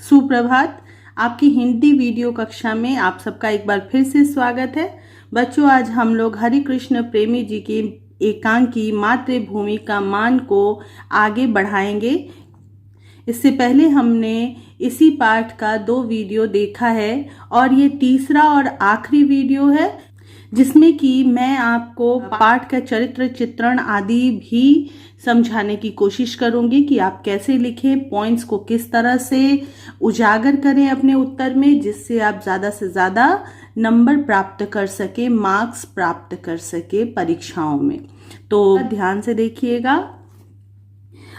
सुप्रभात। आपकी हिंदी वीडियो कक्षा में आप सबका एक बार फिर से स्वागत है। बच्चों, आज हम लोग हरि कृष्ण प्रेमी जी की एकांकी मातृभूमि का मान को आगे बढ़ाएंगे। इससे पहले हमने इसी पाठ का 2 वीडियो देखा है और ये तीसरा और आखिरी वीडियो है जिसमें कि मैं आपको पाठ का चरित्र चित्रण आदि भी समझाने की कोशिश करूंगी कि आप कैसे लिखें, पॉइंट्स को किस तरह से उजागर करें अपने उत्तर में, जिससे आप ज़्यादा से ज़्यादा नंबर प्राप्त कर सके, मार्क्स प्राप्त कर सके परीक्षाओं में। तो ध्यान से देखिएगा।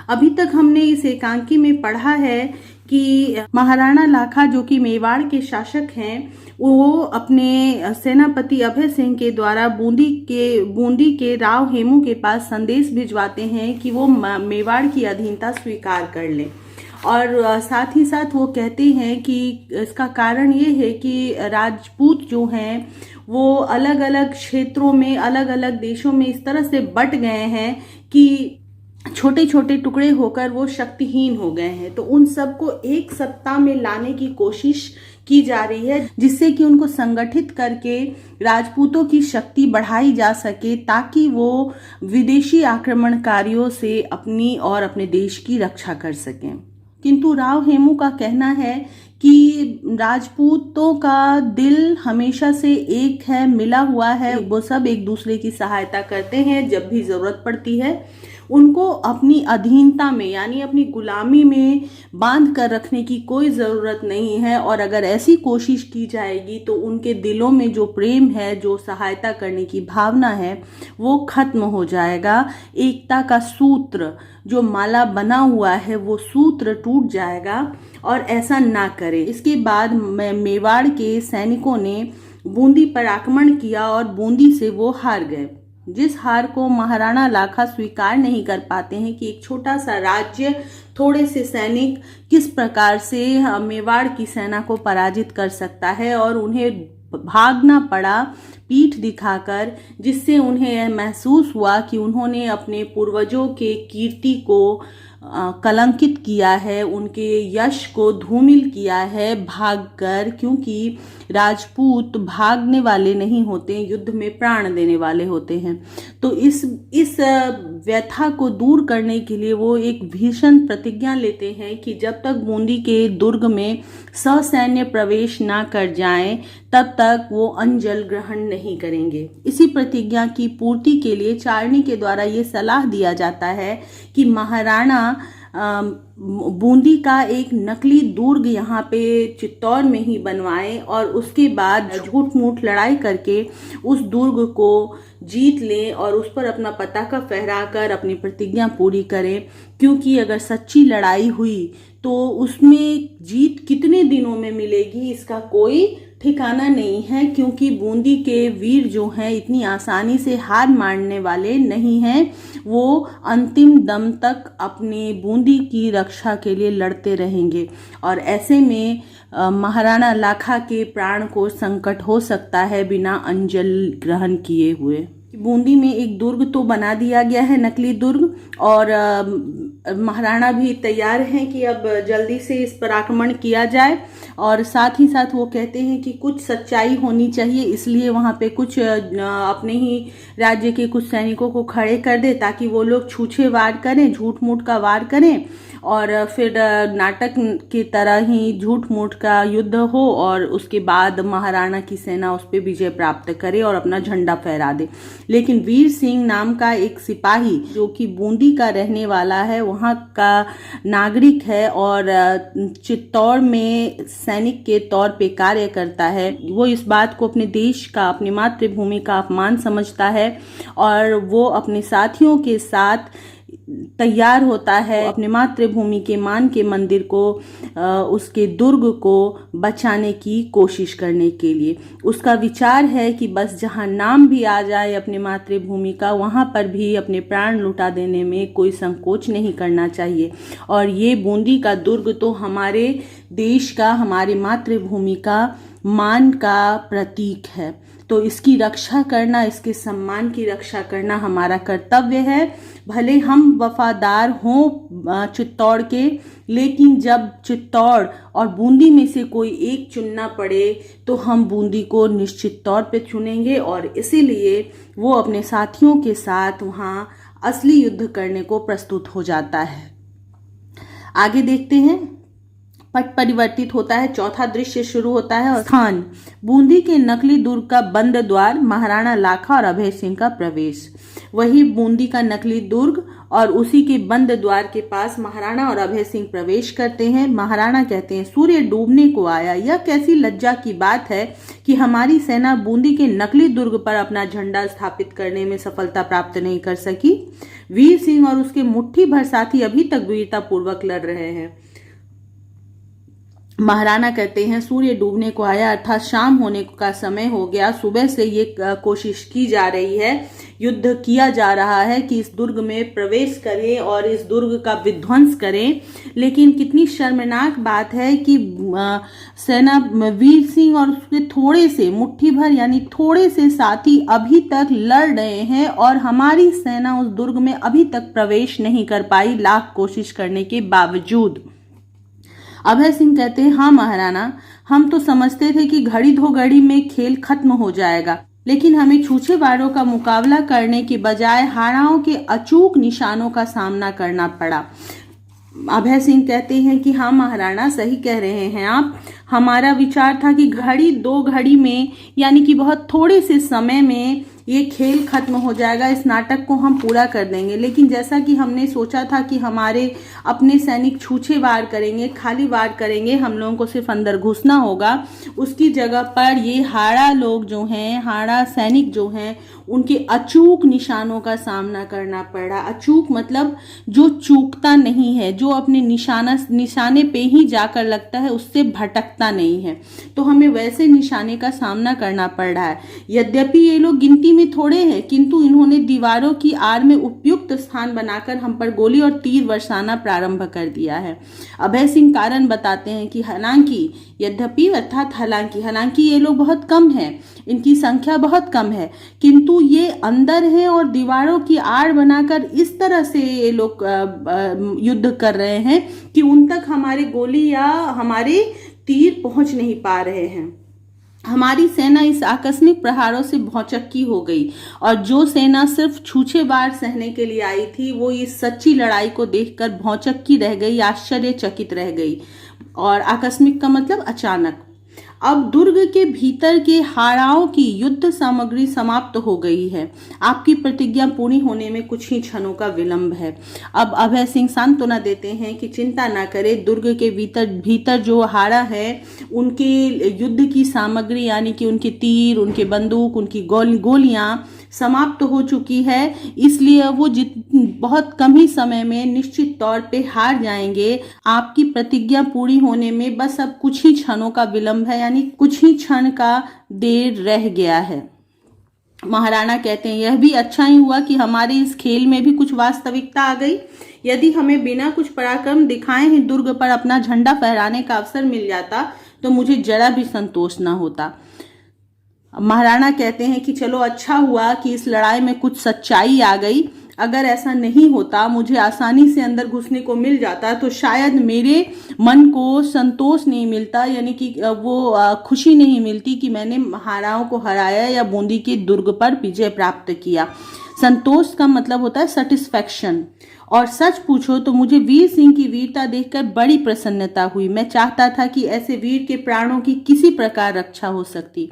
अभी तक हमने इस एकांकी में पढ़ा है कि महाराणा लाखा जो कि मेवाड़ के शासक हैं, वो अपने सेनापति अभय सिंह के द्वारा बूंदी के राव हेमू के पास संदेश भिजवाते हैं कि वो मेवाड़ की अधीनता स्वीकार कर लें। और साथ ही साथ वो कहते हैं कि इसका कारण ये है कि राजपूत जो हैं वो अलग अलग क्षेत्रों में, अलग अलग देशों में इस तरह से बट गए हैं कि छोटे छोटे टुकड़े होकर वो शक्तिहीन हो गए हैं। तो उन सबको एक सत्ता में लाने की कोशिश की जा रही है, जिससे कि उनको संगठित करके राजपूतों की शक्ति बढ़ाई जा सके, ताकि वो विदेशी आक्रमणकारियों से अपनी और अपने देश की रक्षा कर सकें। किंतु राव हेमू का कहना है कि राजपूतों का दिल हमेशा से एक है, मिला हुआ है। वो सब एक दूसरे की सहायता करते हैं जब भी जरूरत पड़ती है। उनको अपनी अधीनता में यानी अपनी गुलामी में बांध कर रखने की कोई ज़रूरत नहीं है। और अगर ऐसी कोशिश की जाएगी तो उनके दिलों में जो प्रेम है, जो सहायता करने की भावना है, वो खत्म हो जाएगा। एकता का सूत्र जो माला बना हुआ है वो सूत्र टूट जाएगा और ऐसा ना करें। इसके बाद मेवाड़ के सैनिकों ने बूंदी पर आक्रमण किया और बूंदी से वो हार गए। जिस हार को महाराणा लाखा स्वीकार नहीं कर पाते हैं कि एक छोटा सा राज्य, थोड़े से सैनिक किस प्रकार से मेवाड़ की सेना को पराजित कर सकता है, और उन्हें भागना पड़ा पीठ दिखाकर, जिससे उन्हें महसूस हुआ कि उन्होंने अपने पूर्वजों के कीर्ति को कलंकित किया है, उनके यश को धूमिल किया है भागकर। क्योंकि राजपूत भागने वाले नहीं होते, युद्ध में प्राण देने वाले होते हैं। तो इस व्यथा को दूर करने के लिए वो एक भीषण प्रतिज्ञा लेते हैं कि जब तक बूंदी के दुर्ग में ससैन्य प्रवेश ना कर जाएं, तब तक वो अंजल ग्रहण नहीं करेंगे। इसी प्रतिज्ञा की पूर्ति के लिए चारनी के द्वारा ये सलाह दिया जाता है कि महाराणा बूंदी का एक नकली दुर्ग यहाँ पे चित्तौड़ में ही बनवाएं और उसके बाद झूठ मूठ लड़ाई करके उस दुर्ग को जीत लें और उस पर अपना पताका फहराकर अपनी प्रतिज्ञा पूरी करें। क्योंकि अगर सच्ची लड़ाई हुई तो उसमें जीत कितने दिनों में मिलेगी इसका कोई ठिकाना नहीं है। क्योंकि बूंदी के वीर जो हैं इतनी आसानी से हार मानने वाले नहीं हैं, वो अंतिम दम तक अपने बूंदी की रक्षा के लिए लड़ते रहेंगे। और ऐसे में महाराणा लाखा के प्राण को संकट हो सकता है बिना अंजल ग्रहण किए हुए। बूंदी में एक दुर्ग तो बना दिया गया है, नकली दुर्ग, और महाराणा भी तैयार हैं कि अब जल्दी से इस पर आक्रमण किया जाए। और साथ ही साथ वो कहते हैं कि कुछ सच्चाई होनी चाहिए, इसलिए वहाँ पे कुछ अपने ही राज्य के कुछ सैनिकों को खड़े कर दे ताकि वो लोग छूछे वार करें, झूठ मूठ का वार करें, और फिर नाटक की तरह ही झूठ मूठ का युद्ध हो और उसके बाद महाराणा की सेना उस पर विजय प्राप्त करे और अपना झंडा फहरा दे। लेकिन वीर सिंह नाम का एक सिपाही जो कि बूंदी का रहने वाला है, वहाँ का नागरिक है और चित्तौड़ में सैनिक के तौर पे कार्य करता है, वो इस बात को अपने देश का, अपनी मातृभूमि का अपमान समझता है और वो अपने साथियों के साथ तैयार होता है अपने मातृभूमि के मान के मंदिर को, उसके दुर्ग को बचाने की कोशिश करने के लिए। उसका विचार है कि बस जहां नाम भी आ जाए अपने मातृभूमि का, वहां पर भी अपने प्राण लुटा देने में कोई संकोच नहीं करना चाहिए। और ये बूंदी का दुर्ग तो हमारे देश का, हमारे मातृभूमि का मान का प्रतीक है। तो इसकी रक्षा करना, इसके सम्मान की रक्षा करना हमारा कर्तव्य है। भले हम वफादार हों चित्तौड़ के, लेकिन जब चित्तौड़ और बूंदी में से कोई एक चुनना पड़े तो हम बूंदी को निश्चित तौर पे चुनेंगे, और इसीलिए वो अपने साथियों के साथ वहाँ असली युद्ध करने को प्रस्तुत हो जाता है। आगे देखते हैं। पट परिवर्तित होता है, चौथा दृश्य शुरू होता है। स्थान बूंदी के नकली दुर्ग का बंद द्वार, महाराणा लाखा और अभय सिंह का प्रवेश। वही बूंदी का नकली दुर्ग और उसी के बंद द्वार के पास महाराणा और अभय सिंह प्रवेश करते हैं। महाराणा कहते हैं, सूर्य डूबने को आया, यह कैसी लज्जा की बात है कि हमारी सेना बूंदी के नकली दुर्ग पर अपना झंडा स्थापित करने में सफलता प्राप्त नहीं कर सकी। वीर सिंह और उसके मुट्ठी भर साथी अभी तक वीरता पूर्वक लड़ रहे हैं। महाराणा कहते हैं, सूर्य डूबने को आया अर्थात शाम होने का समय हो गया। सुबह से ये कोशिश की जा रही है, युद्ध किया जा रहा है कि इस दुर्ग में प्रवेश करें और इस दुर्ग का विध्वंस करें। लेकिन कितनी शर्मनाक बात है कि सेना वीर सिंह और उसके थोड़े से मुट्ठी भर यानी थोड़े से साथी अभी तक लड़ रहे हैं और हमारी सेना उस दुर्ग में अभी तक प्रवेश नहीं कर पाई, लाख कोशिश करने के बावजूद। अभय सिंह कहते हैं, हाँ महाराणा, हम तो समझते थे कि घड़ी दो घड़ी में खेल खत्म हो जाएगा, लेकिन हमें छूछेबारों का मुकाबला करने के बजाय हाड़ाओं के अचूक निशानों का सामना करना पड़ा। अभय सिंह कहते हैं कि हाँ महाराणा, सही कह रहे हैं आप। हमारा विचार था कि घड़ी दो घड़ी में यानी कि बहुत थोड़े से समय में ये खेल खत्म हो जाएगा, इस नाटक को हम पूरा कर देंगे। लेकिन जैसा कि हमने सोचा था कि हमारे अपने सैनिक छूछे वार करेंगे, खाली वार करेंगे, हम लोगों को सिर्फ अंदर घुसना होगा, उसकी जगह पर ये हाड़ा लोग जो हैं, हाड़ा सैनिक जो हैं, उनके अचूक निशानों का सामना करना पड़ा। अचूक मतलब जो चूकता नहीं है, जो अपने निशाने पे ही जाकर लगता है, उससे भटकता नहीं है। तो हमें वैसे निशाने का सामना करना पड़ रहा है। यद्यपि ये लोग गिनती में थोड़े हैं, किंतु इन्होंने दीवारों की आड़ में उपयुक्त स्थान बनाकर हम पर गोली और तीर बरसाना प्रारंभ कर दिया है। अभय सिंह कारण बताते हैं कि हालांकि, यद्यपि अर्थात हालांकि ये लोग बहुत कम हैं, इनकी संख्या बहुत कम है, किंतु ये अंदर हैं और दीवारों की आड़ बनाकर इस तरह से ये लोग युद्ध कर रहे हैं कि उन तक हमारी गोली या हमारे तीर पहुंच नहीं पा रहे हैं। हमारी सेना इस आकस्मिक प्रहारों से भौचक्की हो गई, और जो सेना सिर्फ छूछेबार सहने के लिए आई थी, वो इस सच्ची लड़ाई को देखकर भौचक्की रह गई, आश्चर्यचकित रह गई। और आकस्मिक का मतलब अचानक। अब दुर्ग के भीतर के हाड़ाओं की युद्ध सामग्री समाप्त हो गई है। आपकी प्रतिज्ञा पूरी होने में कुछ ही क्षणों का विलंब है। अब अभय सिंह सांत्वना देते हैं कि चिंता ना करें, दुर्ग के भीतर जो हाड़ा है, उनके युद्ध की सामग्री यानी कि उनके तीर, उनके बंदूक, उनकी गोलियां समाप्त हो चुकी है, इसलिए वो बहुत कम ही समय में निश्चित तौर पे हार जाएंगे। आपकी प्रतिज्ञा पूरी होने में बस अब कुछ ही क्षणों का विलंब है, यानी कुछ ही क्षण का देर रह गया है। महाराणा कहते हैं, यह भी अच्छा ही हुआ कि हमारे इस खेल में भी कुछ वास्तविकता आ गई। यदि हमें बिना कुछ पराक्रम दिखाए ही दुर्ग पर अपना झंडा फहराने का अवसर मिल जाता तो मुझे जरा भी संतोष न होता। महाराणा कहते हैं कि चलो अच्छा हुआ कि इस लड़ाई में कुछ सच्चाई आ गई। अगर ऐसा नहीं होता, मुझे आसानी से अंदर घुसने को मिल जाता, तो शायद मेरे मन को संतोष नहीं मिलता, यानी कि वो खुशी नहीं मिलती कि मैंने हाड़ाओं को हराया या बूंदी के दुर्ग पर विजय प्राप्त किया। संतोष का मतलब होता है सेटिस्फैक्शन। और सच पूछो तो मुझे वीर सिंह की वीरता देखकर बड़ी प्रसन्नता हुई। मैं चाहता था कि ऐसे वीर के प्राणों की किसी प्रकार रक्षा हो सकती।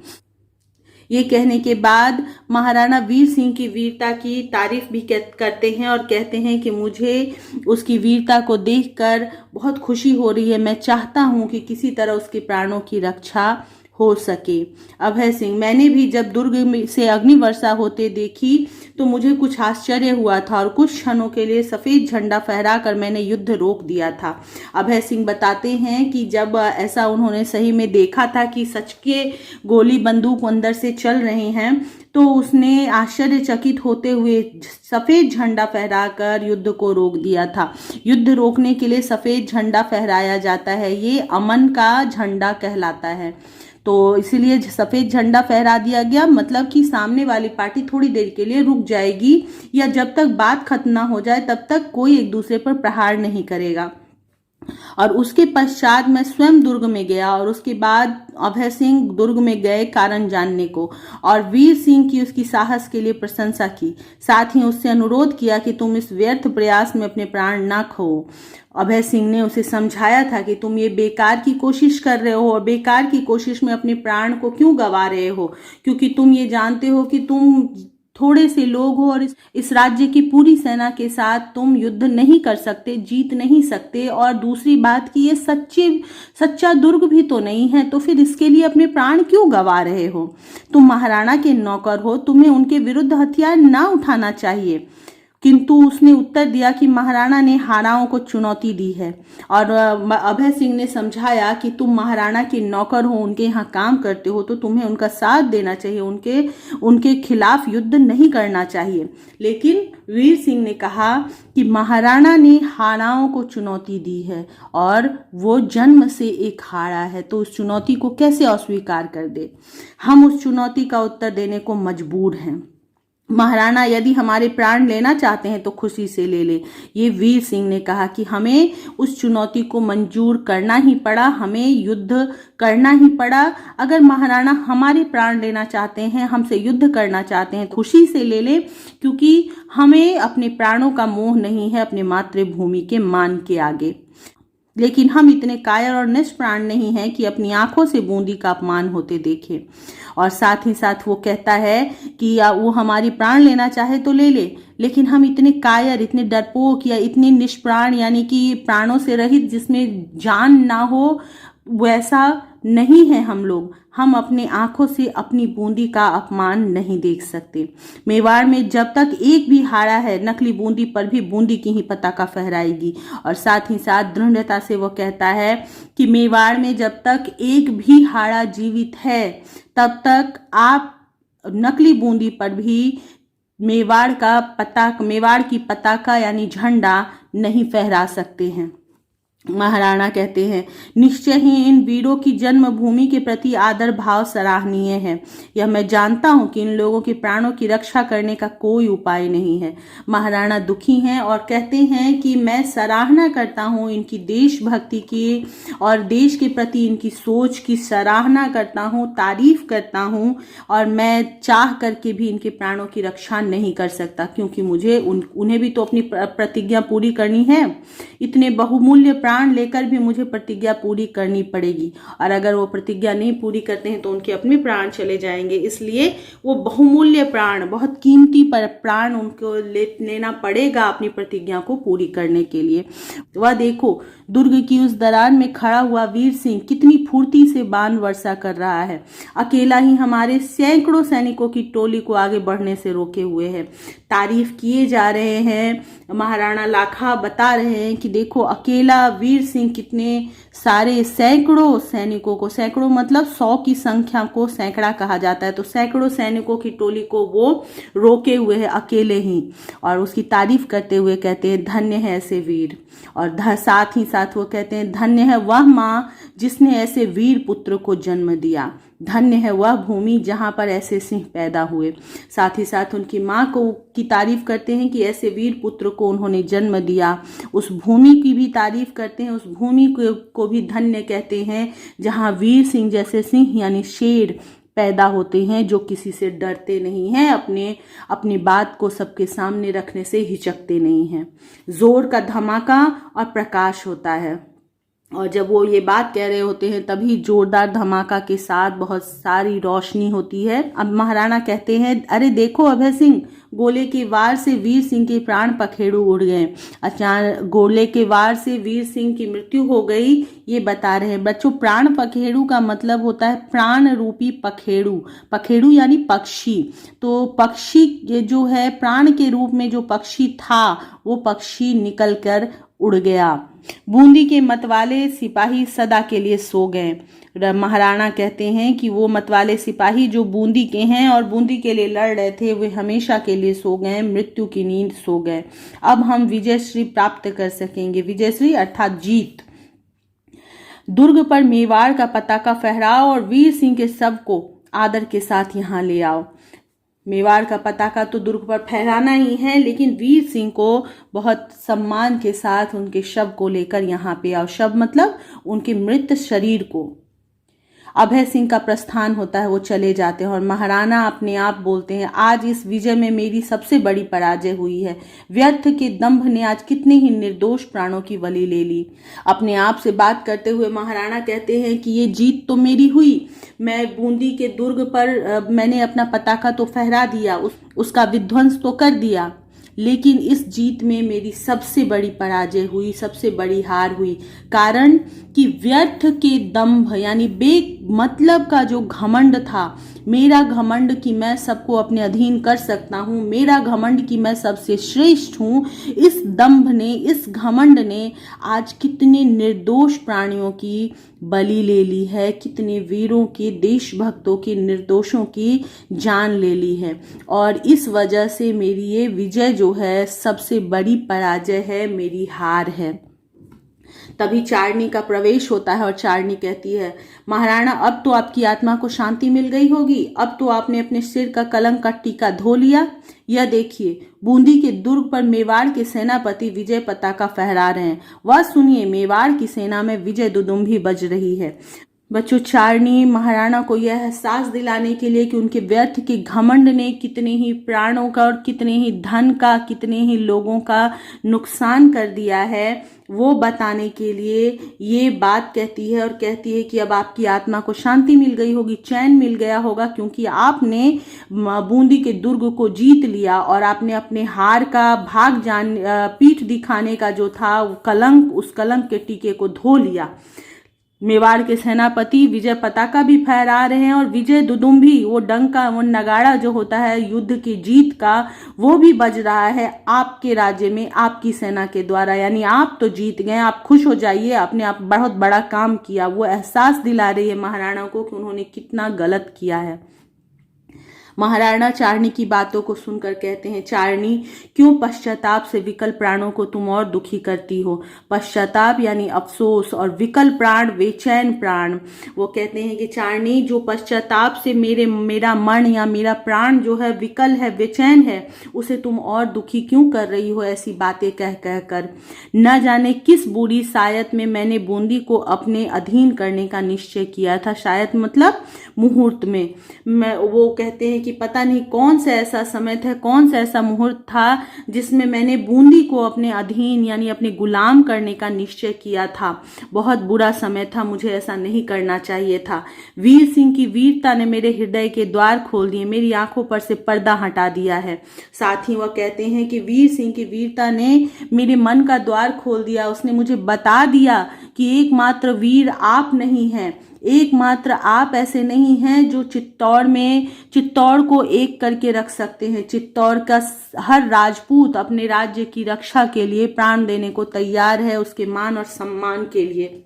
ये कहने के बाद महाराणा वीर सिंह की वीरता की तारीफ भी करते हैं और कहते हैं कि मुझे उसकी वीरता को देखकर बहुत खुशी हो रही है। मैं चाहता हूं कि किसी तरह उसके प्राणों की रक्षा हो सके। अभय सिंह, मैंने भी जब दुर्ग से अग्नि वर्षा होते देखी तो मुझे कुछ आश्चर्य हुआ था और कुछ क्षणों के लिए सफेद झंडा फहराकर मैंने युद्ध रोक दिया था। अभय सिंह बताते हैं कि जब ऐसा उन्होंने सही में देखा था कि सच के गोली बंदूक अंदर से चल रहे हैं, तो उसने आश्चर्यचकित होते हुए सफेद झंडा फहराकर युद्ध को रोक दिया था। युद्ध रोकने के लिए सफेद झंडा फहराया जाता है, ये अमन का झंडा कहलाता है। तो इसीलिए सफेद झंडा फहरा दिया गया, मतलब कि सामने वाली पार्टी थोड़ी देर के लिए रुक जाएगी या जब तक बात खत्म ना हो जाए तब तक कोई एक दूसरे पर प्रहार नहीं करेगा। और उसके पश्चात मैं स्वयं दुर्ग में गया और उसके बाद अभय सिंह दुर्ग में गए कारण जानने को, और वीर सिंह की उसकी साहस के लिए प्रशंसा की, साथ ही उससे अनुरोध किया कि तुम इस व्यर्थ प्रयास में अपने प्राण ना खो। अभय सिंह ने उसे समझाया था कि तुम ये बेकार की कोशिश कर रहे हो और बेकार की कोशिश में अपने प्राण को क्यों गंवा रहे हो, क्योंकि तुम ये जानते हो कि तुम थोड़े से लोग हो और इस राज्य की पूरी सेना के साथ तुम युद्ध नहीं कर सकते, जीत नहीं सकते। और दूसरी बात कि ये सच्चा दुर्ग भी तो नहीं है, तो फिर इसके लिए अपने प्राण क्यों गंवा रहे हो। तुम महाराणा के नौकर हो, तुम्हें उनके विरुद्ध हथियार ना उठाना चाहिए। किंतु उसने उत्तर दिया कि महाराणा ने हाराओं को चुनौती दी है। और अभय सिंह ने समझाया कि तुम महाराणा के नौकर हो, उनके यहाँ काम करते हो, तो तुम्हें उनका साथ देना चाहिए, उनके खिलाफ युद्ध नहीं करना चाहिए। लेकिन वीर सिंह ने कहा कि महाराणा ने हाराओं को चुनौती दी है और वो जन्म से एक हारा है, तो उस चुनौती को कैसे अस्वीकार कर दे। हम उस चुनौती का उत्तर देने को मजबूर हैं। महाराणा यदि हमारे प्राण लेना चाहते हैं तो खुशी से ले ले। ये वीर सिंह ने कहा कि हमें उस चुनौती को मंजूर करना ही पड़ा, हमें युद्ध करना ही पड़ा। अगर महाराणा हमारे प्राण लेना चाहते हैं, हमसे युद्ध करना चाहते हैं, खुशी से ले ले, क्योंकि हमें अपने प्राणों का मोह नहीं है अपने मातृभूमि के मान के आगे। लेकिन हम इतने कायर और निष्प्राण नहीं हैं कि अपनी आंखों से बूंदी का अपमान होते देखें। और साथ ही साथ वो कहता है कि वो हमारी प्राण लेना चाहे तो ले ले, लेकिन हम इतने कायर, इतने डरपोक या इतने निष्प्राण यानी कि प्राणों से रहित जिसमें जान ना हो, वैसा नहीं है हम लोग। हम अपने आंखों से अपनी बूंदी का अपमान नहीं देख सकते। मेवाड़ में जब तक एक भी हारा है, नकली बूंदी पर भी बूंदी की ही पताका फहराएगी। और साथ ही साथ दृढ़ता से वो कहता है कि मेवाड़ में जब तक एक भी हारा जीवित है तब तक आप नकली बूंदी पर भी मेवाड़ की पताका यानी झंडा नहीं फहरा सकते हैं। महाराणा कहते हैं, निश्चय ही इन वीरों की जन्मभूमि के प्रति आदर भाव सराहनीय है। यह मैं जानता हूं कि इन लोगों के प्राणों की रक्षा करने का कोई उपाय नहीं है। महाराणा दुखी हैं और कहते हैं कि मैं सराहना करता हूं इनकी देशभक्ति की और देश के प्रति इनकी सोच की सराहना करता हूं, तारीफ करता हूं, और मैं चाह करके भी इनके प्राणों की रक्षा नहीं कर सकता, क्योंकि मुझे उन्हें भी तो अपनी प्रतिज्ञा पूरी करनी है। इतने बहुमूल्य प्राण लेकर भी मुझे प्रतिज्ञा पूरी करनी पड़ेगी, और अगर वो प्रतिज्ञा नहीं पूरी करते हैं तो उनके अपने प्राण चले जाएंगे। इसलिए वो बहुमूल्य प्राण, बहुत कीमती प्राण उनको लेना पड़ेगा अपनी प्रतिज्ञा को पूरी करने के लिए। वह देखो, दुर्ग की उस दरार में खड़ा हुआ वीर सिंह कितनी फुर्ती से बाण वर्षा कर रहा है। अकेला ही हमारे सैकड़ों सैनिकों की टोली को आगे बढ़ने से रोके हुए है। तारीफ किए जा रहे हैं, महाराणा लाखा बता रहे हैं कि देखो अकेला वीर सिंह कितने सारे सैकड़ों सैनिकों को, सैकड़ों मतलब 100 की संख्या को सैकड़ा कहा जाता है, तो सैकड़ों सैनिकों की टोली को वो रोके हुए है अकेले ही। और उसकी तारीफ करते हुए कहते हैं, धन्य है ऐसे वीर। और साथ ही साथ वो कहते हैं, धन्य है वह माँ जिसने ऐसे वीर पुत्र को जन्म दिया, धन्य है वह भूमि जहाँ पर ऐसे सिंह पैदा हुए। साथ ही साथ उनकी माँ को की तारीफ करते हैं कि ऐसे वीर पुत्र को उन्होंने जन्म दिया। उस भूमि की भी तारीफ करते हैं, उस भूमि को भी धन्य कहते हैं जहाँ वीर सिंह जैसे सिंह यानी शेर पैदा होते हैं, जो किसी से डरते नहीं हैं, अपनी बात को सबके सामने रखने से हिचकते नहीं हैं। जोर का धमाका और प्रकाश होता है, और जब वो ये बात कह रहे होते हैं तभी जोरदार धमाका के साथ बहुत सारी रोशनी होती है। अब महाराणा कहते हैं, अरे देखो अभय सिंह, गोले के वार से वीर सिंह के प्राण पखेरु उड़ गए। अचानक गोले के वार से वीर सिंह की मृत्यु हो गई, ये बता रहे हैं बच्चों। प्राण पखेरु का मतलब होता है प्राण रूपी पखेरु, पखेरु यानी पक्षी। तो पक्षी ये जो है प्राण के रूप में जो पक्षी था वो पक्षी निकल कर उड़ गया। बूंदी के मतवाले सिपाही सदा के लिए सो गए। महाराणा कहते हैं कि वो मतवाले सिपाही जो बूंदी के हैं और बूंदी के लिए लड़ रहे थे, वे हमेशा के लिए सो गए, मृत्यु की नींद सो गए। अब हम विजयश्री प्राप्त कर सकेंगे। विजयश्री अर्थात जीत। दुर्ग पर मेवाड़ का पताका फहराओ और वीर सिंह के शव को आदर के साथ यहाँ ले आओ। मेवाड़ का पताका तो दुर्ग पर फहराना ही है, लेकिन वीर सिंह को बहुत सम्मान के साथ उनके शव को लेकर यहाँ पे आओ। शव मतलब उनके मृत शरीर को। अभय सिंह का प्रस्थान होता है, वो चले जाते हैं और महाराणा अपने आप बोलते हैं, आज इस विजय में मेरी सबसे बड़ी पराजय हुई है। व्यर्थ के दंभ ने आज कितने ही निर्दोष प्राणों की बलि ले ली। अपने आप से बात करते हुए महाराणा कहते हैं कि ये जीत तो मेरी हुई, मैं बूंदी के दुर्ग पर मैंने अपना पताका तो फहरा दिया, उसका विध्वंस तो कर दिया, लेकिन इस जीत में मेरी सबसे बड़ी पराजय हुई, सबसे बड़ी हार हुई। कारण कि व्यर्थ के दंभ यानी बेमतलब का जो घमंड था, मेरा घमंड कि मैं सबको अपने अधीन कर सकता हूँ, मेरा घमंड कि मैं सबसे श्रेष्ठ हूँ, इस दंभ ने, इस घमंड ने आज कितने निर्दोष प्राणियों की बलि ले ली है, कितने वीरों के, देशभक्तों की, निर्दोषों की जान ले ली है। और इस वजह से मेरी ये विजय जो है सबसे बड़ी पराजय है, मेरी हार है। तभी चारनी का प्रवेश होता है और चारनी कहती है, महाराणा अब तो आपकी आत्मा को शांति मिल गई होगी, अब तो आपने अपने सिर का कलंक का टीका धो लिया। यह देखिए, बूंदी के दुर्ग पर मेवाड़ के सेनापति विजय पताका फहरा रहे हैं। वह सुनिए, मेवाड़ की सेना में विजय दुदुम्भी बज रही है। बच्चों, चारनी महाराणा को यह एहसास दिलाने के लिए कि उनके व्यर्थ के घमंड ने कितने ही प्राणों का और कितने ही धन का, कितने ही लोगों का नुकसान कर दिया है, वो बताने के लिए ये बात कहती है। और कहती है कि अब आपकी आत्मा को शांति मिल गई होगी, चैन मिल गया होगा, क्योंकि आपने बूंदी के दुर्ग को जीत लिया और आपने अपने हार का पीठ दिखाने का जो था वो कलंक, उस कलंक के टीके को धो लिया। मेवाड़ के सेनापति विजय पताका भी फहरा रहे हैं और विजय दुदुम्भी, वो डंका, वो नगाड़ा जो होता है युद्ध की जीत का, वो भी बज रहा है आपके राज्य में, आपकी सेना के द्वारा। यानी आप तो जीत गए, आप खुश हो जाइए, आपने आप बहुत बड़ा काम किया। वो एहसास दिला रही है महाराणा को कि उन्होंने कितना गलत किया है। महाराणा चारनी की बातों को सुनकर कहते हैं, चारनी, क्यों पश्चाताप से विकल प्राणों को तुम और दुखी करती हो। पश्चाताप यानी अफसोस और विकल प्राण बेचैन प्राण। वो कहते हैं कि चारनी, जो पश्चाताप से मेरा मन या मेरा प्राण जो है विकल है, बेचैन है, उसे तुम और दुखी क्यों कर रही हो ऐसी बातें कह कह कर। न जाने किस बुरी सायत में मैंने बूंदी को अपने अधीन करने का निश्चय किया था। शायद मतलब मुहूर्त में। वो कहते हैं कि पता नहीं कौन सा ऐसा समय था, कौन सा ऐसा मुहूर्त था जिसमें मैंने बूंदी को अपने अधीन यानी अपने गुलाम करने का निश्चय किया था। बहुत बुरा समय था, मुझे ऐसा नहीं करना चाहिए था। वीर सिंह की वीरता ने मेरे हृदय के द्वार खोल दिए, मेरी आंखों पर से पर्दा हटा दिया है। साथ ही वह कहते हैं कि वीर सिंह की वीरता ने मेरे मन का द्वार खोल दिया। उसने मुझे बता दिया कि एकमात्र वीर आप नहीं हैं, एकमात्र आप ऐसे नहीं हैं जो चित्तौड़ को एक करके रख सकते हैं। चित्तौड़ का हर राजपूत अपने राज्य की रक्षा के लिए प्राण देने को तैयार है, उसके मान और सम्मान के लिए।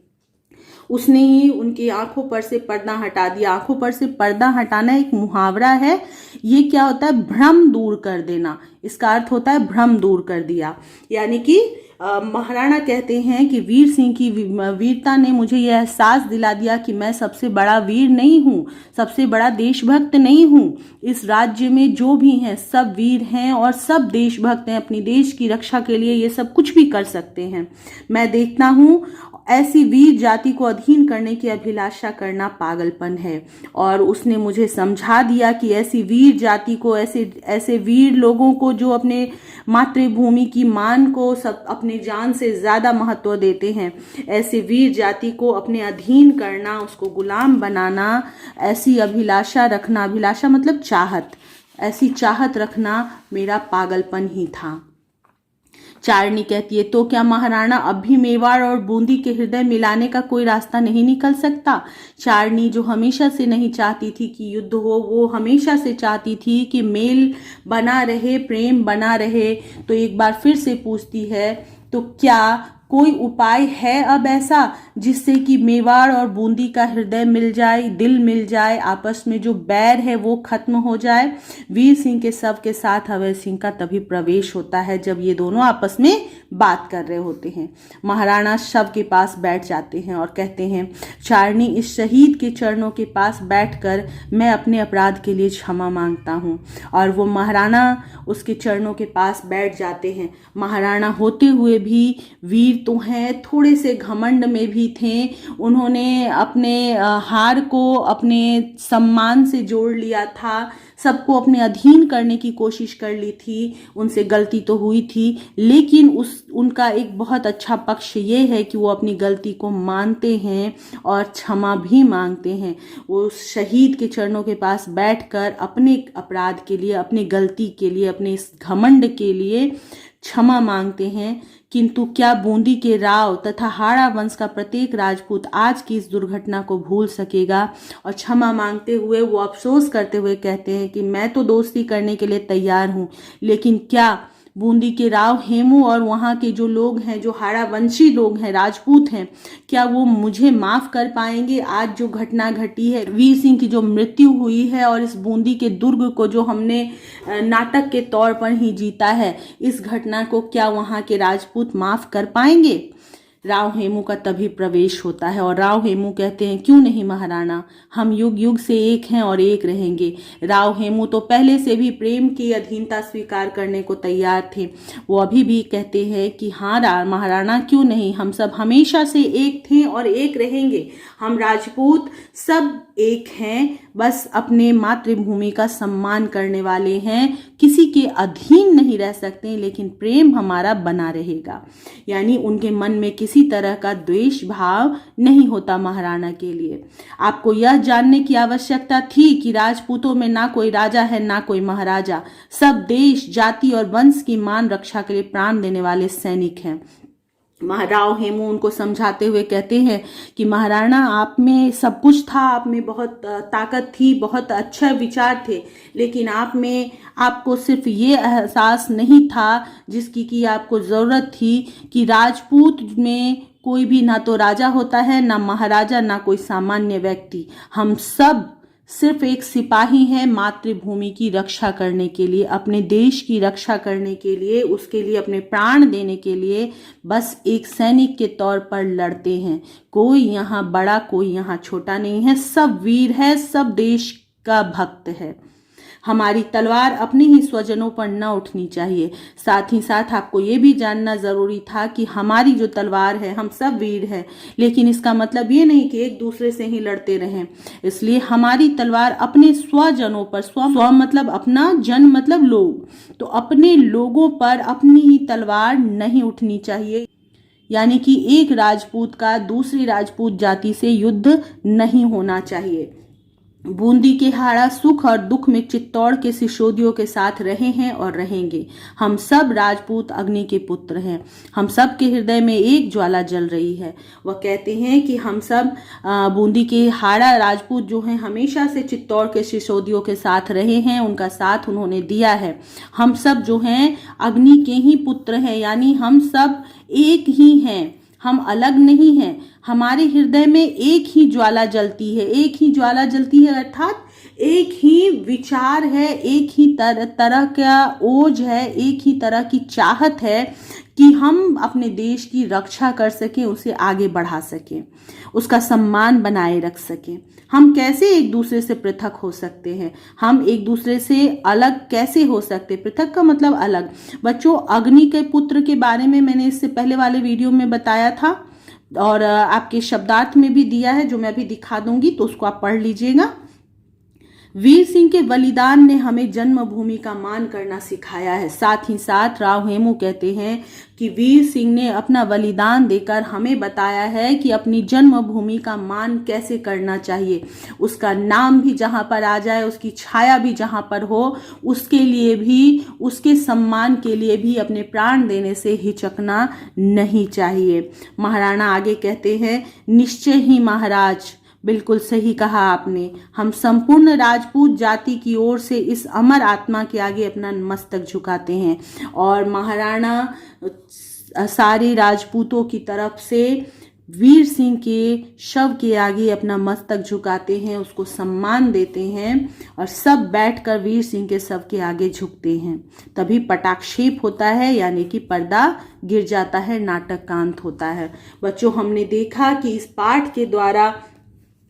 उसने ही उनकी आंखों पर से पर्दा हटा दिया। आंखों पर से पर्दा हटाना एक मुहावरा है। ये क्या होता है? भ्रम दूर कर देना। इसका अर्थ होता है भ्रम दूर कर दिया। यानी कि महाराणा कहते हैं कि वीर सिंह की वीरता ने मुझे यह एहसास दिला दिया कि मैं सबसे बड़ा वीर नहीं हूँ, सबसे बड़ा देशभक्त नहीं हूँ। इस राज्य में जो भी हैं सब वीर हैं और सब देशभक्त हैं। अपनी देश की रक्षा के लिए ये सब कुछ भी कर सकते हैं। मैं देखता हूँ ऐसी वीर जाति को अधीन करने की अभिलाषा करना पागलपन है। और उसने मुझे समझा दिया कि ऐसी वीर जाति को, ऐसे वीर लोगों को जो अपने मातृभूमि की मान को सब अपने जान से ज्यादा महत्व देते हैं, ऐसे वीर जाति को अपने अधीन करना, उसको गुलाम बनाना, ऐसी अभिलाषा रखना, अभिलाषा मतलब चाहत, ऐसी चाहत रखना मेरा पागलपन ही था। चारनी कहती है, तो क्या महाराणा अब भी मेवाड़ और बूंदी के हृदय मिलाने का कोई रास्ता नहीं निकल सकता? चारनी जो हमेशा से नहीं चाहती थी कि युद्ध हो, वो हमेशा से चाहती थी कि मेल बना रहे, प्रेम बना रहे। तो एक बार फिर से पूछती है, तो क्या कोई उपाय है अब ऐसा जिससे कि मेवाड़ और बूंदी का हृदय मिल जाए, दिल मिल जाए, आपस में जो बैर है वो खत्म हो जाए। वीर सिंह के शव के साथ अभय सिंह का तभी प्रवेश होता है जब ये दोनों आपस में बात कर रहे होते हैं। महाराणा शव के पास बैठ जाते हैं और कहते हैं, चारनी, इस शहीद के चरणों के पास बैठकर मैं अपने अपराध के लिए क्षमा मांगता हूँ। और वो महाराणा उसके चरणों के पास बैठ जाते हैं। महाराणा होते हुए भी वीर तो हैं, थोड़े से घमंड में भी थे। उन्होंने अपने हार को अपने सम्मान से जोड़ लिया था, सबको अपने अधीन करने की कोशिश कर ली थी। उनसे गलती तो हुई थी, लेकिन उनका एक बहुत अच्छा पक्ष ये है कि वो अपनी गलती को मानते हैं और क्षमा भी मांगते हैं। वो शहीद के चरणों के पास बैठकर अपने अपराध के लिए, अपनी गलती के लिए, अपने इस घमंड के लिए क्षमा मांगते हैं। किंतु क्या बूंदी के राव तथा हाड़ा वंश का प्रत्येक राजपूत आज की इस दुर्घटना को भूल सकेगा? और क्षमा मांगते हुए वो अफसोस करते हुए कहते हैं कि मैं तो दोस्ती करने के लिए तैयार हूँ, लेकिन क्या बूंदी के राव हेमू और वहाँ के जो लोग हैं, जो हाड़ा वंशी लोग हैं, राजपूत हैं, क्या वो मुझे माफ कर पाएंगे? आज जो घटना घटी है, वीर सिंह की जो मृत्यु हुई है और इस बूंदी के दुर्ग को जो हमने नाटक के तौर पर ही जीता है, इस घटना को क्या वहाँ के राजपूत माफ कर पाएंगे? राव हेमू का तभी प्रवेश होता है और राव हेमू कहते हैं, क्यों नहीं महाराणा, हम युग युग से एक हैं और एक रहेंगे। राव हेमू तो पहले से भी प्रेम की अधीनता स्वीकार करने को तैयार थे। वो अभी भी कहते हैं कि हाँ महाराणा, क्यों नहीं, हम सब हमेशा से एक थे और एक रहेंगे। हम राजपूत सब एक हैं, बस अपने मातृभूमि का सम्मान करने वाले हैं, किसी के अधीन नहीं रह सकते, लेकिन प्रेम हमारा बना रहेगा। यानी उनके मन में किसी तरह का द्वेष भाव नहीं होता महाराणा के लिए। आपको यह जानने की आवश्यकता थी कि राजपूतों में ना कोई राजा है ना कोई महाराजा, सब देश, जाति और वंश की मान रक्षा के लिए प्राण देने वाले सैनिक हैं। राव हेमू उनको समझाते हुए कहते हैं कि महाराणा, आप में सब कुछ था, आप में बहुत ताकत थी, बहुत अच्छे विचार थे, लेकिन आपको सिर्फ ये एहसास नहीं था जिसकी कि आपको ज़रूरत थी कि राजपूत में कोई भी ना तो राजा होता है, ना महाराजा, ना कोई सामान्य व्यक्ति। हम सब सिर्फ एक सिपाही हैं, मातृभूमि की रक्षा करने के लिए, अपने देश की रक्षा करने के लिए, उसके लिए अपने प्राण देने के लिए बस एक सैनिक के तौर पर लड़ते हैं। कोई यहाँ बड़ा, कोई यहाँ छोटा नहीं है, सब वीर है, सब देश का भक्त है। हमारी तलवार अपने ही स्वजनों पर न उठनी चाहिए। साथ ही साथ आपको ये भी जानना जरूरी था कि हमारी जो तलवार है, हम सब वीर हैं, लेकिन इसका मतलब ये नहीं कि एक दूसरे से ही लड़ते रहें। इसलिए हमारी तलवार अपने स्वजनों पर, स्व मतलब अपना, जन मतलब लोग, तो अपने लोगों पर अपनी ही तलवार नहीं उठनी चाहिए। यानी कि एक राजपूत का दूसरी राजपूत जाति से युद्ध नहीं होना चाहिए। बूंदी के हाड़ा सुख और दुख में चित्तौड़ के सिसोदियों के साथ रहे हैं और रहेंगे। हम सब राजपूत अग्नि के पुत्र हैं, हम सब के हृदय में एक ज्वाला जल रही है। वह कहते हैं कि हम सब बूंदी के हाड़ा राजपूत जो हैं, हमेशा से चित्तौड़ के सिसोदियों के साथ रहे हैं, उनका साथ उन्होंने दिया है। हम सब जो हैं अग्नि के ही पुत्र हैं, यानी हम सब एक ही हैं, हम अलग नहीं हैं। हमारे हृदय में एक ही ज्वाला जलती है, एक ही ज्वाला जलती है, अर्थात एक ही विचार है, एक ही तरह का ओज है, एक ही तरह की चाहत है कि हम अपने देश की रक्षा कर सकें, उसे आगे बढ़ा सकें, उसका सम्मान बनाए रख सकें। हम कैसे एक दूसरे से पृथक हो सकते हैं? हम एक दूसरे से अलग कैसे हो सकते? पृथक का मतलब अलग। बच्चों, अग्नि के पुत्र के बारे में मैंने इससे पहले वाले वीडियो में बताया था और आपके शब्दार्थ में भी दिया है, जो मैं अभी दिखा दूंगी, तो उसको आप पढ़ लीजिएगा। वीर सिंह के बलिदान ने हमें जन्मभूमि का मान करना सिखाया है। साथ ही साथ राव हेमू कहते हैं कि वीर सिंह ने अपना बलिदान देकर हमें बताया है कि अपनी जन्मभूमि का मान कैसे करना चाहिए। उसका नाम भी जहां पर आ जाए, उसकी छाया भी जहां पर हो, उसके लिए भी, उसके सम्मान के लिए भी अपने प्राण देने से हिचकना नहीं चाहिए। महाराणा आगे कहते हैं, निश्चय ही महाराज, बिल्कुल सही कहा आपने। हम संपूर्ण राजपूत जाति की ओर से इस अमर आत्मा के आगे अपना मस्तक झुकाते हैं। और महाराणा सारे राजपूतों की तरफ से वीर सिंह के शव के आगे अपना मस्तक झुकाते हैं, उसको सम्मान देते हैं और सब बैठकर वीर सिंह के शव के आगे झुकते हैं। तभी पटाक्षेप होता है, यानी कि पर्दा गिर जाता है, नाटक का अंत होता है। बच्चों, हमने देखा कि इस पाठ के द्वारा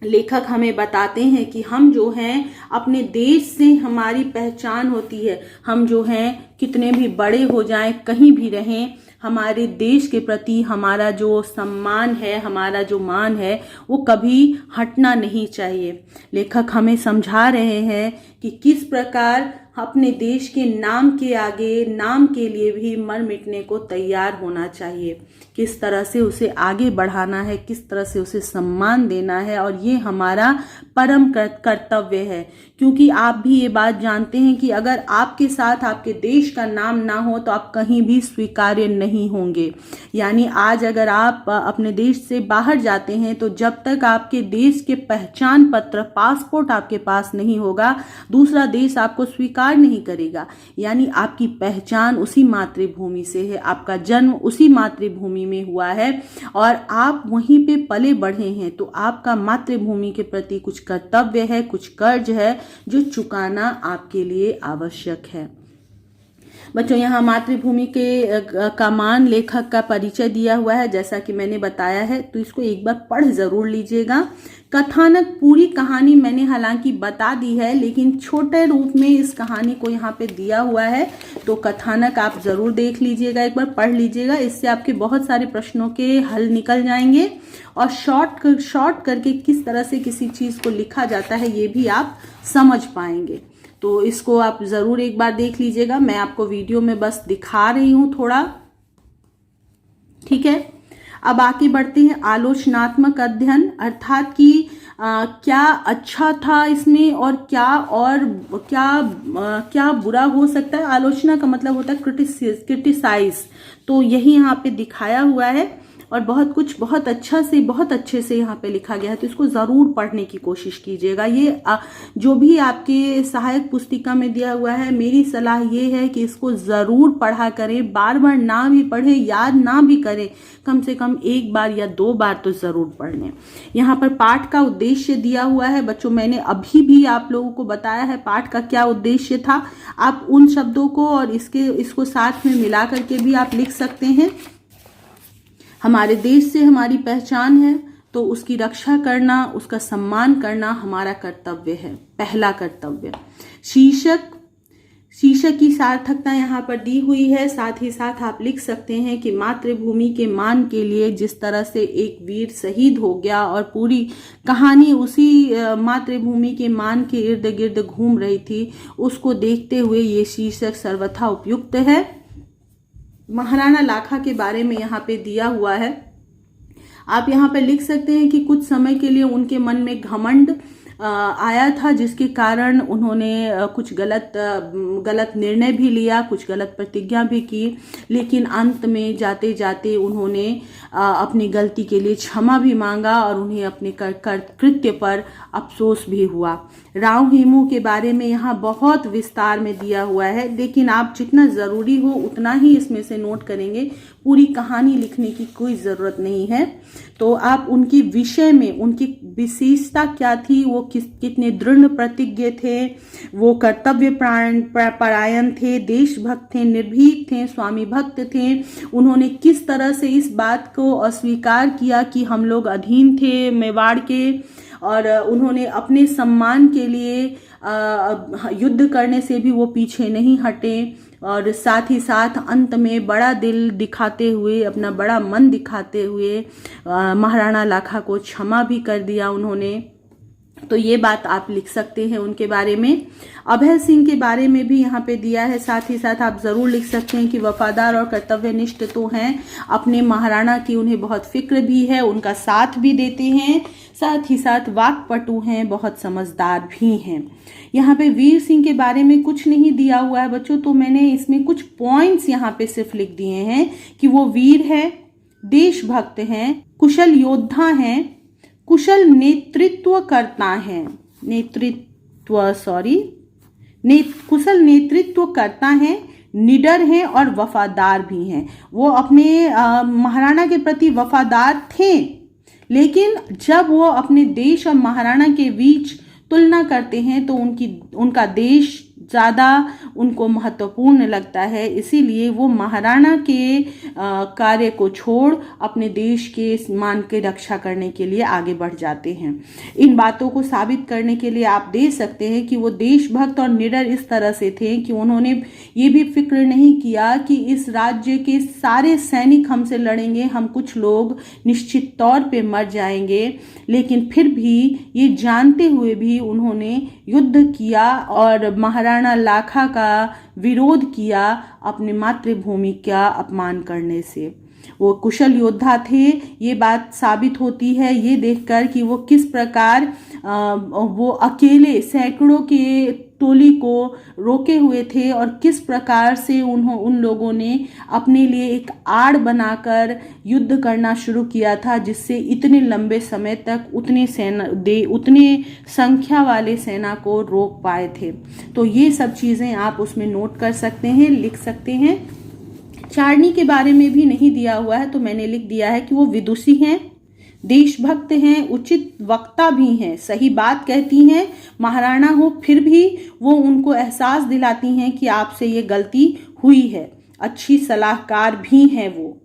लेखक हमें बताते हैं कि हम जो हैं अपने देश से हमारी पहचान होती है। हम जो हैं कितने भी बड़े हो जाएं, कहीं भी रहें, हमारे देश के प्रति हमारा जो सम्मान है, हमारा जो मान है, वो कभी हटना नहीं चाहिए। लेखक हमें समझा रहे हैं कि किस प्रकार अपने देश के नाम के आगे, नाम के लिए भी मर मिटने को तैयार होना चाहिए, किस तरह से उसे आगे बढ़ाना है, किस तरह से उसे सम्मान देना है। और ये हमारा परम कर्तव्य है, क्योंकि आप भी ये बात जानते हैं कि अगर आपके साथ आपके देश का नाम ना हो तो आप कहीं भी स्वीकार्य नहीं होंगे। यानी आज अगर आप अपने देश से बाहर जाते हैं तो जब तक आपके देश के पहचान पत्र, पासपोर्ट आपके पास नहीं होगा, दूसरा देश आपको स्वीकार नहीं करेगा। यानी आपकी पहचान उसी मातृभूमि से है, आपका जन्म उसी मातृभूमि में हुआ है और आप वहीं पे पले बढ़े हैं, तो आपका मातृभूमि के प्रति कुछ कर्तव्य है, कुछ कर्ज है जो चुकाना आपके लिए आवश्यक है। बच्चों, यहाँ मातृभूमि के का मान लेखक का परिचय दिया हुआ है, जैसा कि मैंने बताया है, तो इसको एक बार पढ़ जरूर लीजिएगा। कथानक पूरी कहानी मैंने हालांकि बता दी है, लेकिन छोटे रूप में इस कहानी को यहाँ पे दिया हुआ है, तो कथानक आप जरूर देख लीजिएगा, एक बार पढ़ लीजिएगा। इससे आपके बहुत सारे प्रश्नों के हल निकल जाएंगे और शॉर्ट करके किस तरह से किसी चीज को लिखा जाता है ये भी आप समझ पाएंगे। तो इसको आप जरूर एक बार देख लीजिएगा। मैं आपको वीडियो में बस दिखा रही हूं थोड़ा, ठीक है। अब आगे बढ़ते हैं आलोचनात्मक अध्ययन, अर्थात कि क्या अच्छा था इसमें और क्या बुरा हो सकता है। आलोचना का मतलब होता है क्रिटिसाइज, तो यही यहाँ पे दिखाया हुआ है और बहुत अच्छे से यहाँ पे लिखा गया है, तो इसको जरूर पढ़ने की कोशिश कीजिएगा। ये जो भी आपके सहायक पुस्तिका में दिया हुआ है, मेरी सलाह ये है कि इसको जरूर पढ़ा करें, बार बार ना भी पढ़े, याद ना भी करें, कम से कम एक बार या 2 बार तो जरूर पढ़ लें। यहाँ पर पाठ का उद्देश्य दिया हुआ है। बच्चों, मैंने अभी भी आप लोगों को बताया है पाठ का क्या उद्देश्य था। आप उन शब्दों को और इसको साथ में मिला करके भी आप लिख सकते हैं। हमारे देश से हमारी पहचान है, तो उसकी रक्षा करना, उसका सम्मान करना हमारा कर्तव्य है, पहला कर्तव्य। शीर्षक की सार्थकता यहाँ पर दी हुई है। साथ ही साथ आप लिख सकते हैं कि मातृभूमि के मान के लिए जिस तरह से एक वीर शहीद हो गया और पूरी कहानी उसी मातृभूमि के मान के इर्द गिर्द घूम रही थी, उसको देखते हुए ये शीर्षक सर्वथा उपयुक्त है। महाराणा लाखा के बारे में यहाँ पे दिया हुआ है। आप यहाँ पे लिख सकते हैं कि कुछ समय के लिए उनके मन में घमंड आया था, जिसके कारण उन्होंने कुछ गलत निर्णय भी लिया, कुछ गलत प्रतिज्ञा भी की, लेकिन अंत में जाते जाते उन्होंने अपनी गलती के लिए क्षमा भी मांगा और उन्हें अपने कृत्य पर अफसोस भी हुआ। राव हेमू के बारे में यहाँ बहुत विस्तार में दिया हुआ है, लेकिन आप जितना ज़रूरी हो उतना ही इसमें से नोट करेंगे, पूरी कहानी लिखने की कोई ज़रूरत नहीं है। तो आप उनके विषय में, उनकी विशेषता क्या थी, वो कितने दृढ़ प्रतिज्ञ थे, वो कर्तव्य परायण थे, देशभक्त थे, निर्भीक थे, स्वामी भक्त थे, उन्होंने किस तरह से इस बात को अस्वीकार किया कि हम लोग अधीन थे मेवाड़ के, और उन्होंने अपने सम्मान के लिए युद्ध करने से भी वो पीछे नहीं हटे, और साथ ही साथ अंत में बड़ा दिल दिखाते हुए, अपना बड़ा मन दिखाते हुए महाराणा लाखा को क्षमा भी कर दिया उन्होंने। तो ये बात आप लिख सकते हैं उनके बारे में। अभय सिंह के बारे में भी यहाँ पे दिया है। साथ ही साथ आप जरूर लिख सकते हैं कि वफादार और कर्तव्यनिष्ठ तो हैं, अपने महाराणा की उन्हें बहुत फिक्र भी है, उनका साथ भी देते हैं, साथ ही साथ वाक्पटु हैं, बहुत समझदार भी हैं। यहाँ पे वीर सिंह के बारे में कुछ नहीं दिया हुआ है बच्चों, तो मैंने इसमें कुछ पॉइंट्स यहाँ पे सिर्फ लिख दिए हैं कि वो वीर है, देशभक्त हैं, कुशल योद्धा हैं, कुशल नेतृत्वकर्ता हैं, कुशल नेतृत्वकर्ता हैं, निडर हैं और वफादार भी हैं। वो अपने महाराणा के प्रति वफादार थे, लेकिन जब वो अपने देश और महाराणा के बीच तुलना करते हैं तो उनका देश ज़्यादा उनको महत्वपूर्ण लगता है, इसीलिए वो महाराणा के कार्य को छोड़ अपने देश के मान की रक्षा करने के लिए आगे बढ़ जाते हैं। इन बातों को साबित करने के लिए आप देख सकते हैं कि वो देशभक्त और निडर इस तरह से थे कि उन्होंने ये भी फिक्र नहीं किया कि इस राज्य के सारे सैनिक हमसे लड़ेंगे, हम कुछ लोग निश्चित तौर पे मर जाएंगे, लेकिन फिर भी ये जानते हुए भी उन्होंने युद्ध किया और महाराणा लाखा का विरोध किया अपनी मातृभूमि का अपमान करने से। वो कुशल योद्धा थे, ये बात साबित होती है ये देखकर कि वो किस प्रकार वो अकेले सैकड़ों के टोली को रोके हुए थे और किस प्रकार से उन लोगों ने अपने लिए एक आड़ बनाकर युद्ध करना शुरू किया था, जिससे इतने लंबे समय तक उतने संख्या वाले सेना को रोक पाए थे। तो ये सब चीज़ें आप उसमें नोट कर सकते हैं, लिख सकते हैं। चारनी के बारे में भी नहीं दिया हुआ है तो मैंने लिख दिया है कि वो विदुषी हैं, देशभक्त हैं, उचित वक्ता भी हैं, सही बात कहती हैं, महाराणा हो फिर भी वो उनको एहसास दिलाती हैं कि आपसे ये गलती हुई है। अच्छी सलाहकार भी हैं वो।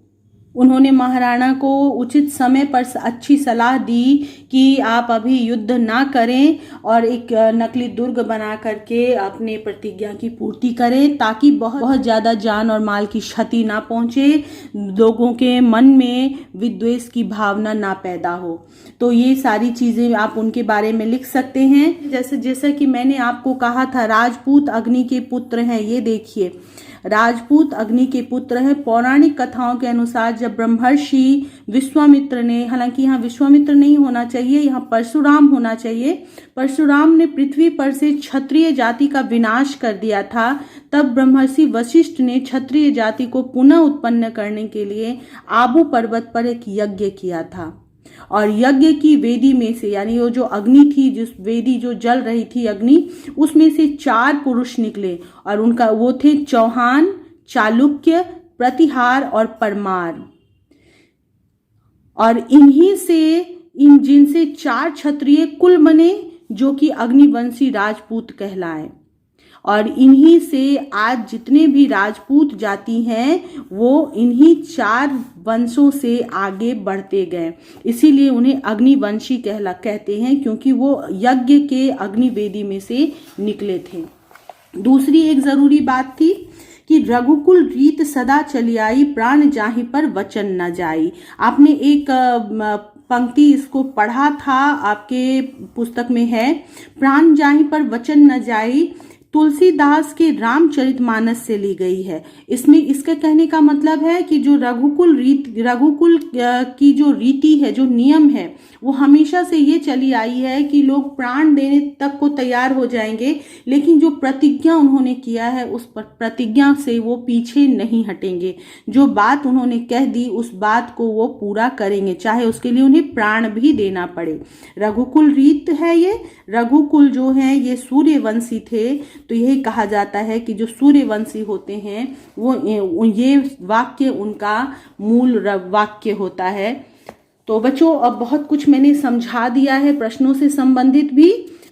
उन्होंने महाराणा को उचित समय पर अच्छी सलाह दी कि आप अभी युद्ध ना करें और एक नकली दुर्ग बना करके अपने प्रतिज्ञा की पूर्ति करें, ताकि बहुत ज़्यादा जान और माल की क्षति ना पहुँचे, लोगों के मन में विद्वेष की भावना ना पैदा हो। तो ये सारी चीज़ें आप उनके बारे में लिख सकते हैं। जैसा कि मैंने आपको कहा था, राजपूत अग्नि के पुत्र हैं। ये देखिए, राजपूत अग्नि के पुत्र है। पौराणिक कथाओं के अनुसार जब ब्रह्मर्षि विश्वामित्र ने, हालांकि यहाँ विश्वामित्र नहीं होना चाहिए, यहाँ परशुराम होना चाहिए, परशुराम ने पृथ्वी पर से क्षत्रिय जाति का विनाश कर दिया था, तब ब्रह्मर्षि वशिष्ठ ने क्षत्रिय जाति को पुनः उत्पन्न करने के लिए आबू पर्वत पर एक यज्ञ किया था। और यज्ञ की वेदी में से, यानी वो जो अग्नि थी, जिस वेदी जो जल रही थी अग्नि, उसमें से 4 पुरुष निकले और उनका वो थे चौहान, चालुक्य, प्रतिहार और परमार। और इन्हीं से जिनसे 4 क्षत्रिय कुल बने जो कि अग्निवंशी राजपूत कहलाए। और इन्हीं से आज जितने भी राजपूत जाति हैं वो इन्हीं 4 वंशों से आगे बढ़ते गए, इसीलिए उन्हें अग्निवंशी कहते हैं, क्योंकि वो यज्ञ के अग्निवेदी में से निकले थे। दूसरी एक जरूरी बात थी कि रघुकुल रीत सदा चली आई, प्राण जाहि पर वचन न जाई। आपने एक पंक्ति इसको पढ़ा था, आपके पुस्तक में है, प्राण जाहि पर वचन न जाई, तुलसीदास के रामचरितमानस से ली गई है। इसमें इसके कहने का मतलब है कि जो रघुकुल की जो रीति है, जो नियम है, वो हमेशा से ये चली आई है कि लोग प्राण देने तक को तैयार हो जाएंगे, लेकिन जो प्रतिज्ञा उन्होंने किया है उस प्रतिज्ञा से वो पीछे नहीं हटेंगे। जो बात उन्होंने कह दी उस बात को वो पूरा करेंगे, चाहे उसके लिए उन्हें प्राण भी देना पड़े। रघुकुल रीत है ये। रघुकुल जो है ये सूर्यवंशी थे, तो यही कहा जाता है कि जो सूर्यवंशी होते हैं वो ये वाक्य उनका मूल वाक्य होता है। तो बच्चों, अब बहुत कुछ मैंने समझा दिया है प्रश्नों से संबंधित भी,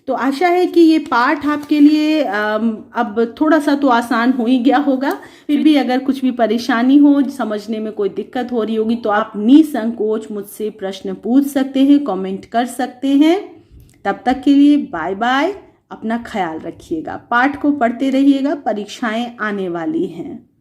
तो आशा है कि ये पाठ आपके लिए अब थोड़ा सा तो आसान हो ही गया होगा। फिर भी अगर कुछ भी परेशानी हो, समझने में कोई दिक्कत हो रही होगी, तो आप निसंकोच मुझसे प्रश्न पूछ सकते हैं, कमेंट कर सकते हैं। तब तक के लिए बाय बाय, अपना ख्याल रखिएगा, पाठ को पढ़ते रहिएगा, परीक्षाएं आने वाली हैं।